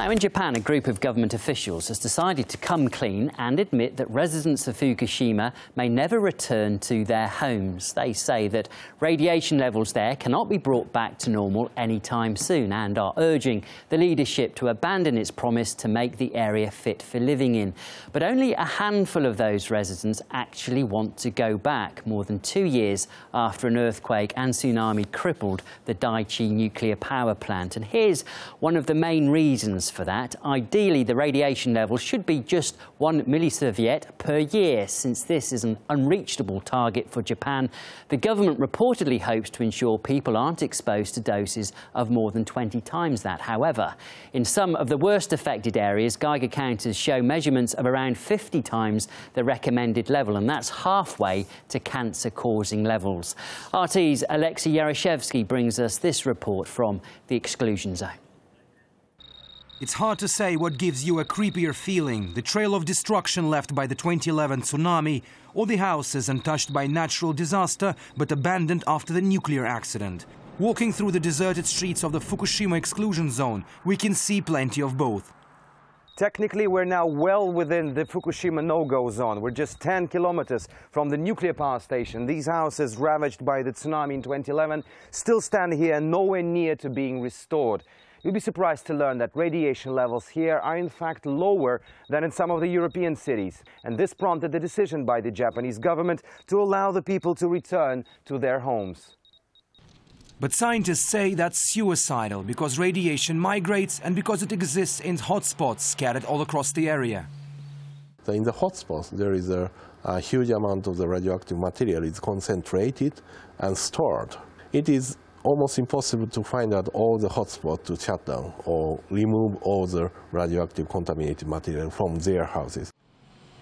Now, in Japan, a group of government officials has decided to come clean and admit that residents of Fukushima may never return to their homes. They say that radiation levels there cannot be brought back to normal anytime soon and are urging the leadership to abandon its promise to make the area fit for living in. But only a handful of those residents actually want to go back, more than 2 years after an earthquake and tsunami crippled the Daiichi nuclear power plant. And here's one of the main reasons for that. Ideally, the radiation level should be just 1 millisievert per year. Since this is an unreachable target for Japan, the government reportedly hopes to ensure people aren't exposed to doses of more than 20 times that. However, in some of the worst affected areas, Geiger counters show measurements of around 50 times the recommended level, and that's halfway to cancer-causing levels. RT's Alexei Yaroshevsky brings us this report from the exclusion zone. It's hard to say what gives you a creepier feeling, the trail of destruction left by the 2011 tsunami, or the houses untouched by natural disaster but abandoned after the nuclear accident. Walking through the deserted streets of the Fukushima exclusion zone, we can see plenty of both. Technically, we're now well within the Fukushima no-go zone. We're just 10 kilometers from the nuclear power station. These houses, ravaged by the tsunami in 2011, still stand here and nowhere near to being restored. You'll be surprised to learn that radiation levels here are in fact lower than in some of the European cities. And this prompted the decision by the Japanese government to allow the people to return to their homes. But scientists say that's suicidal because radiation migrates and because it exists in hotspots scattered all across the area. In the hotspots, there is a huge amount of the radioactive material. It's concentrated and stored. It is almost impossible to find out all the hotspots to shut down or remove all the radioactive contaminated material from their houses.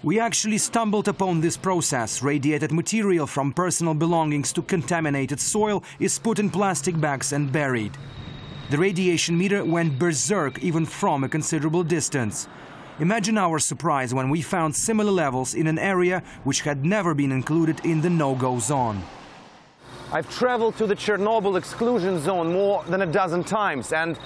We actually stumbled upon this process. Radiated material from personal belongings to contaminated soil is put in plastic bags and buried. The radiation meter went berserk even from a considerable distance. Imagine our surprise when we found similar levels in an area which had never been included in the no-go zone. I've traveled to the Chernobyl exclusion zone more than a dozen times, and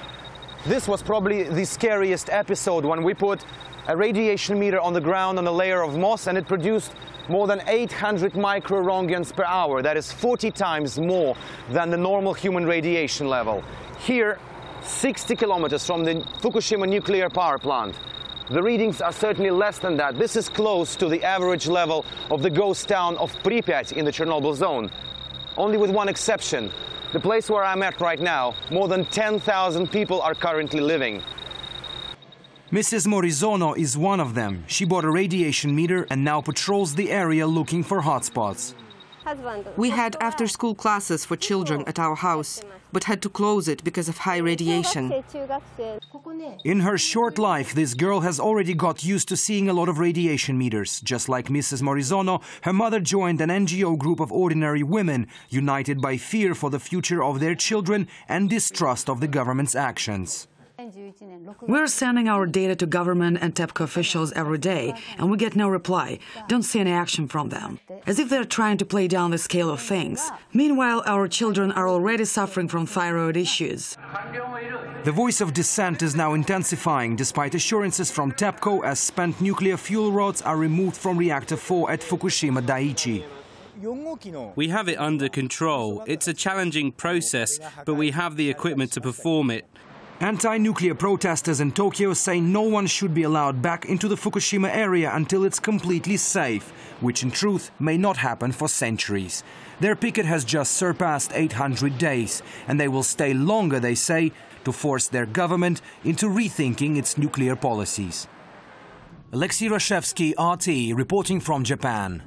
this was probably the scariest episode when we put a radiation meter on the ground on a layer of moss, and it produced more than 800 microrontgens per hour. That is 40 times more than the normal human radiation level. Here, 60 kilometers from the Fukushima nuclear power plant. The readings are certainly less than that. This is close to the average level of the ghost town of Pripyat in the Chernobyl zone. Only with one exception. The place where I'm at right now, more than 10,000 people are currently living. Mrs. Morizono is one of them. She bought a radiation meter and now patrols the area looking for hotspots. We had after-school classes for children at our house, but had to close it because of high radiation. In her short life, this girl has already got used to seeing a lot of radiation meters. Just like Mrs. Morizono, her mother joined an NGO group of ordinary women, united by fear for the future of their children and distrust of the government's actions. We're sending our data to government and TEPCO officials every day, and we get no reply. Don't see any action from them. As if they're trying to play down the scale of things. Meanwhile, our children are already suffering from thyroid issues. The voice of dissent is now intensifying, despite assurances from TEPCO as spent nuclear fuel rods are removed from Reactor 4 at Fukushima Daiichi. We have it under control. It's a challenging process, but we have the equipment to perform it. Anti-nuclear protesters in Tokyo say no one should be allowed back into the Fukushima area until it's completely safe, which in truth may not happen for centuries. Their picket has just surpassed 800 days, and they will stay longer, they say, to force their government into rethinking its nuclear policies. Alexei Yaroshevsky, RT, reporting from Japan.